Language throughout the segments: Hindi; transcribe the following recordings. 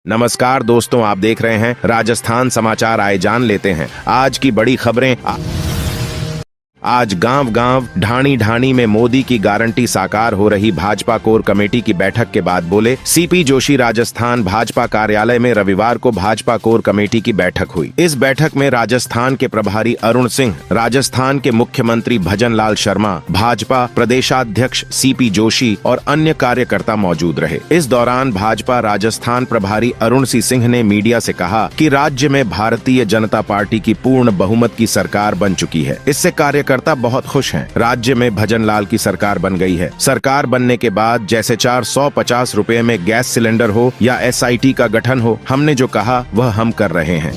नमस्कार दोस्तों, आप देख रहे हैं राजस्थान समाचार। आए जान लेते हैं आज की बड़ी खबरें। आज गांव गांव ढाणी ढाणी में मोदी की गारंटी साकार हो रही। भाजपा कोर कमेटी की बैठक के बाद बोले सीपी जोशी। राजस्थान भाजपा कार्यालय में रविवार को भाजपा कोर कमेटी की बैठक हुई। इस बैठक में राजस्थान के प्रभारी अरुण सिंह, राजस्थान के मुख्यमंत्री भजन लाल शर्मा, भाजपा प्रदेशाध्यक्ष सीपी जोशी और अन्य कार्यकर्ता मौजूद रहे। इस दौरान भाजपा राजस्थान प्रभारी अरुण सिंह ने मीडिया से कहा कि राज्य में भारतीय जनता पार्टी की पूर्ण बहुमत की सरकार बन चुकी है। इससे कार्यकर्ता बहुत खुश हैं। राज्य में भजन लाल की सरकार बन गई है। सरकार बनने के बाद जैसे 450 रुपए में गैस सिलेंडर हो या SIT का गठन हो, हमने जो कहा वह हम कर रहे हैं।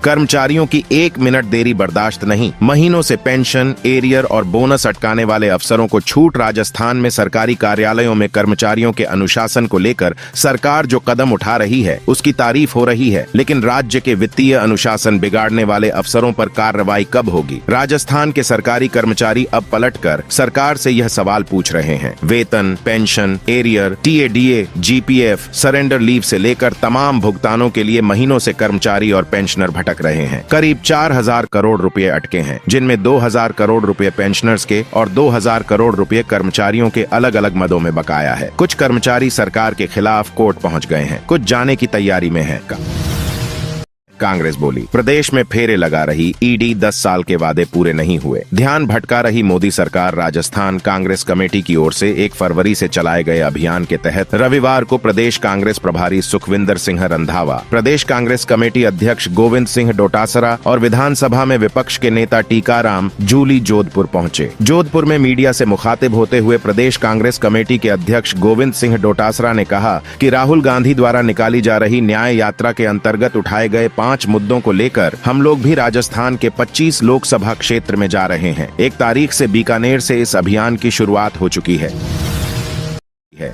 कर्मचारियों की 1 मिनट देरी बर्दाश्त नहीं। महीनों से पेंशन, एरियर और बोनस अटकाने वाले अफसरों को छूट। राजस्थान में सरकारी कार्यालयों में कर्मचारियों के अनुशासन को लेकर सरकार जो कदम उठा रही है उसकी तारीफ हो रही है, लेकिन राज्य के वित्तीय अनुशासन बिगाड़ने वाले अफसरों पर कार्रवाई कब होगी? राजस्थान के सरकारी कर्मचारी अब पलटकर सरकार से यह सवाल पूछ रहे हैं। वेतन, pension, arrear, TADA, GPF, surrender leave से लेकर तमाम भुगतानों के लिए महीनों से कर्मचारी और पेंशनर भटक रहे हैं। करीब 4000 करोड़ रुपए अटके हैं, जिनमें 2000 करोड़ रुपए पेंशनर्स के और 2000 करोड़ रुपए कर्मचारियों के अलग अलग मदों में बकाया है। कुछ कर्मचारी सरकार के खिलाफ कोर्ट पहुंच गए हैं, कुछ जाने की तैयारी में है। कांग्रेस बोली प्रदेश में फेरे लगा रही ED, 10 साल के वादे पूरे नहीं हुए। ध्यान भटका रही मोदी सरकार। राजस्थान कांग्रेस कमेटी की ओर से 1 फरवरी से चलाए गए अभियान के तहत रविवार को प्रदेश कांग्रेस प्रभारी सुखविंदर सिंह रंधावा, प्रदेश कांग्रेस कमेटी अध्यक्ष गोविंद सिंह डोटासरा और विधानसभा में विपक्ष के नेता टीकाराम जूली जोधपुर पहुंचे। जोधपुर में मीडिया से मुखातिब होते हुए प्रदेश कांग्रेस कमेटी के अध्यक्ष गोविंद सिंह डोटासरा ने कहा कि राहुल गांधी द्वारा निकाली जा रही न्याय यात्रा के अंतर्गत उठाए गए 5 मुद्दों को लेकर हम लोग भी राजस्थान के 25 लोकसभा क्षेत्र में जा रहे हैं। 1 तारीख से बीकानेर से इस अभियान की शुरुआत हो चुकी है।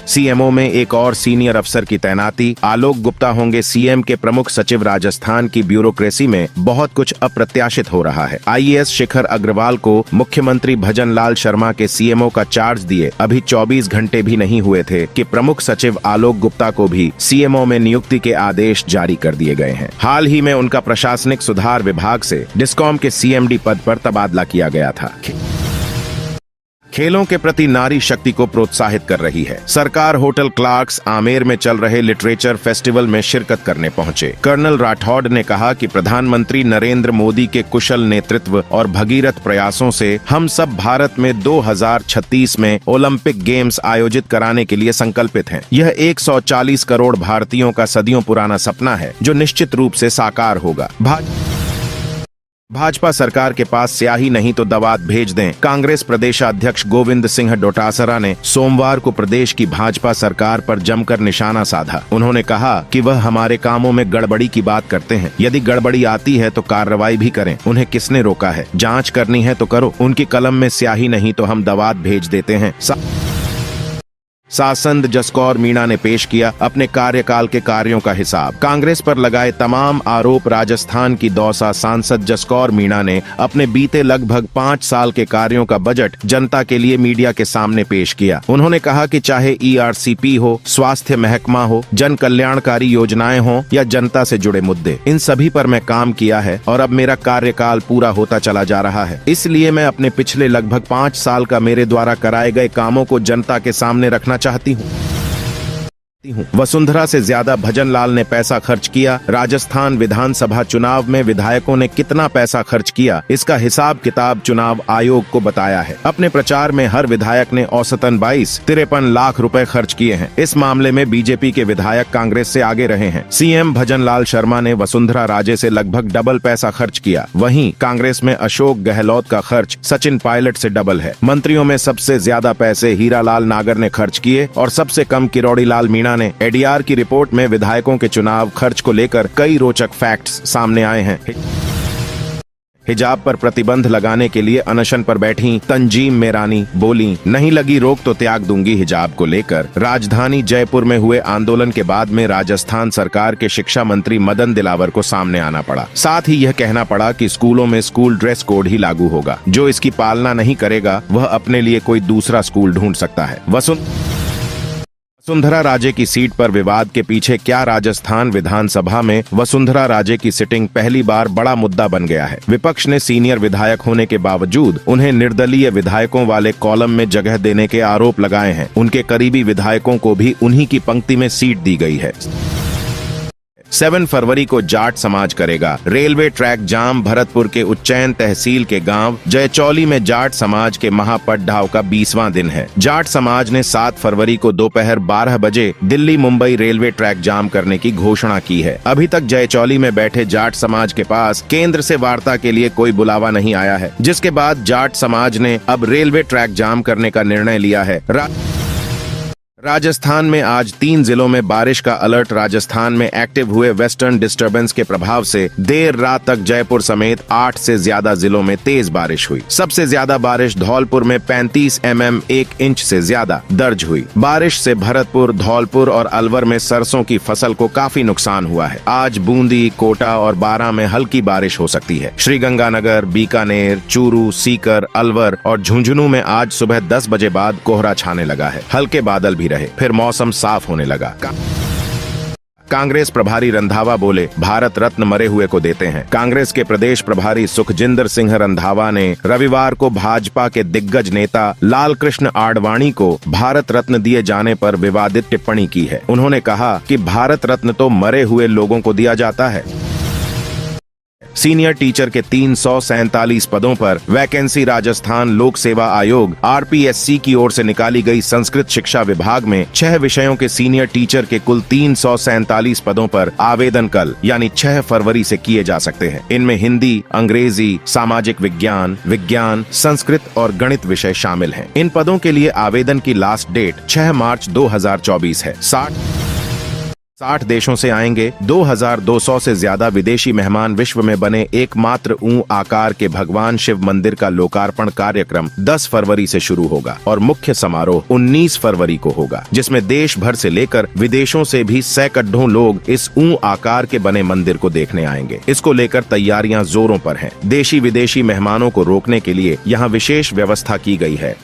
CMO में एक और सीनियर अफसर की तैनाती। आलोक गुप्ता होंगे CM के प्रमुख सचिव। राजस्थान की ब्यूरोक्रेसी में बहुत कुछ अप्रत्याशित हो रहा है। IAS शिखर अग्रवाल को मुख्यमंत्री भजन लाल शर्मा के CMO का चार्ज दिए अभी 24 घंटे भी नहीं हुए थे कि प्रमुख सचिव आलोक गुप्ता को भी CMO में नियुक्ति के आदेश जारी कर दिए गए हैं। हाल ही में उनका प्रशासनिक सुधार विभाग से डिस्कॉम के CMD पद पर तबादला किया गया था। खेलों के प्रति नारी शक्ति को प्रोत्साहित कर रही है। सरकार होटल क्लार्क्स आमेर में चल रहे लिटरेचर फेस्टिवल में शिरकत करने पहुंचे। कर्नल राठौड़ ने कहा कि प्रधानमंत्री नरेंद्र मोदी के कुशल नेतृत्व और भगीरथ प्रयासों से हम सब भारत में 2036 में ओलंपिक गेम्स आयोजित कराने के लिए संकल्पित हैं। यह 140 करोड़ भारतीयों का सदियों पुराना सपना है जो निश्चित रूप से साकार होगा। भाजपा सरकार के पास स्याही नहीं तो दवात भेज दें। कांग्रेस प्रदेशाध्यक्ष गोविंद सिंह डोटासरा ने सोमवार को प्रदेश की भाजपा सरकार पर जमकर निशाना साधा। उन्होंने कहा कि वह हमारे कामों में गड़बड़ी की बात करते हैं। यदि गड़बड़ी आती है तो कार्रवाई भी करें। उन्हें किसने रोका है? जांच करनी है तो करो। उनकी कलम में स्याही नहीं तो हम दवात भेज देते हैं। सांसद जसकौर मीणा ने पेश किया अपने कार्यकाल के कार्यों का हिसाब। कांग्रेस पर लगाए तमाम आरोप। राजस्थान की दौसा सांसद जसकौर मीणा ने अपने बीते लगभग 5 साल के कार्यों का बजट जनता के लिए मीडिया के सामने पेश किया। उन्होंने कहा कि चाहे ERCP हो, स्वास्थ्य महकमा हो, जन कल्याणकारी योजनाएं हो या जनता से जुड़े मुद्दे, इन सभी पर मैं काम किया है और अब मेरा कार्यकाल पूरा होता चला जा रहा है। इसलिए मैं अपने पिछले लगभग 5 साल का मेरे द्वारा कराए गए कामों को जनता के सामने रखना चाहती हूँ। वसुंधरा से ज्यादा भजन लाल ने पैसा खर्च किया। राजस्थान विधानसभा चुनाव में विधायकों ने कितना पैसा खर्च किया, इसका हिसाब किताब चुनाव आयोग को बताया है। अपने प्रचार में हर विधायक ने औसतन 22-53 लाख रुपए खर्च किए हैं। इस मामले में बीजेपी के विधायक कांग्रेस से आगे रहे हैं। CM भजन लाल शर्मा ने वसुंधरा राजे से लगभग डबल पैसा खर्च किया। वहीं कांग्रेस में अशोक गहलोत का खर्च सचिन पायलट से डबल है। मंत्रियों में सबसे ज्यादा पैसे हीरालाल नागर ने खर्च किए और सबसे कम किरोड़ी लाल मीणा ने। ADR की रिपोर्ट में विधायकों के चुनाव खर्च को लेकर कई रोचक फैक्ट्स सामने आए हैं। हिजाब पर प्रतिबंध लगाने के लिए अनशन पर बैठी तंजीम मेरानी बोली, नहीं लगी रोक तो त्याग दूंगी हिजाब को लेकर। राजधानी जयपुर में हुए आंदोलन के बाद में राजस्थान सरकार के शिक्षा मंत्री मदन दिलावर को सामने आना पड़ा। साथ ही यह कहना पड़ा कि स्कूलों में स्कूल ड्रेस कोड ही लागू होगा। जो इसकी पालना नहीं करेगा वह अपने लिए कोई दूसरा स्कूल ढूंढ सकता है। वसुंधरा राजे की सीट पर विवाद के पीछे क्या? राजस्थान विधानसभा में वसुंधरा राजे की सिटिंग पहली बार बड़ा मुद्दा बन गया है। विपक्ष ने सीनियर विधायक होने के बावजूद उन्हें निर्दलीय विधायकों वाले कॉलम में जगह देने के आरोप लगाए हैं। उनके करीबी विधायकों को भी उन्हीं की पंक्ति में सीट दी गई है। 7 फरवरी को जाट समाज करेगा रेलवे ट्रैक जाम। भरतपुर के उज्जैन तहसील के गांव जयचौली में जाट समाज के महापड़ाव का 20वां दिन है। जाट समाज ने 7 फरवरी को दोपहर 12 बजे दिल्ली मुंबई रेलवे ट्रैक जाम करने की घोषणा की है। अभी तक जयचौली में बैठे जाट समाज के पास केंद्र से वार्ता के लिए कोई बुलावा नहीं आया है, जिसके बाद जाट समाज ने अब रेलवे ट्रैक जाम करने का निर्णय लिया है। राजस्थान में आज 3 जिलों में बारिश का अलर्ट। राजस्थान में एक्टिव हुए वेस्टर्न डिस्टर्बेंस के प्रभाव से देर रात तक जयपुर समेत 8 से ज्यादा जिलों में तेज बारिश हुई। सबसे ज्यादा बारिश धौलपुर में 35 mm 1 इंच से ज्यादा दर्ज हुई। बारिश से भरतपुर, धौलपुर और अलवर में सरसों की फसल को काफी नुकसान हुआ है। आज बूंदी, कोटा और बारां में हल्की बारिश हो सकती है। श्रीगंगानगर, बीकानेर, चूरू, सीकर, अलवर और झुंझुनू में आज सुबह 10 बजे बाद कोहरा छाने लगा है। हल्के बादल भी रहे, फिर मौसम साफ होने लगा। कांग्रेस प्रभारी रंधावा बोले, भारत रत्न मरे हुए को देते हैं। कांग्रेस के प्रदेश प्रभारी सुखजिंदर सिंह रंधावा ने रविवार को भाजपा के दिग्गज नेता लाल कृष्ण आडवाणी को भारत रत्न दिए जाने पर विवादित टिप्पणी की है। उन्होंने कहा कि भारत रत्न तो मरे हुए लोगों को दिया जाता है। सीनियर टीचर के 347 पदों पर वैकेंसी। राजस्थान लोक सेवा आयोग RPSC की ओर से निकाली गई संस्कृत शिक्षा विभाग में 6 विषयों के सीनियर टीचर के कुल 347 पदों पर आवेदन कल यानी 6 फरवरी से किए जा सकते हैं। इनमें हिंदी, अंग्रेजी, सामाजिक विज्ञान, संस्कृत और गणित विषय शामिल हैं। इन पदों के लिए आवेदन की लास्ट डेट 6 मार्च 2024 है। 60 देशों से आएंगे 2200 से ज्यादा विदेशी मेहमान। विश्व में बने एकमात्र ऊं आकार के भगवान शिव मंदिर का लोकार्पण कार्यक्रम 10 फरवरी से शुरू होगा और मुख्य समारोह 19 फरवरी को होगा, जिसमें देश भर से लेकर विदेशों से भी सैकड़ों लोग इस ऊं आकार के बने मंदिर को देखने आएंगे। इसको लेकर तैयारियां जोरों पर हैं। देशी विदेशी मेहमानों को रोकने के लिए यहाँ विशेष व्यवस्था की गई है।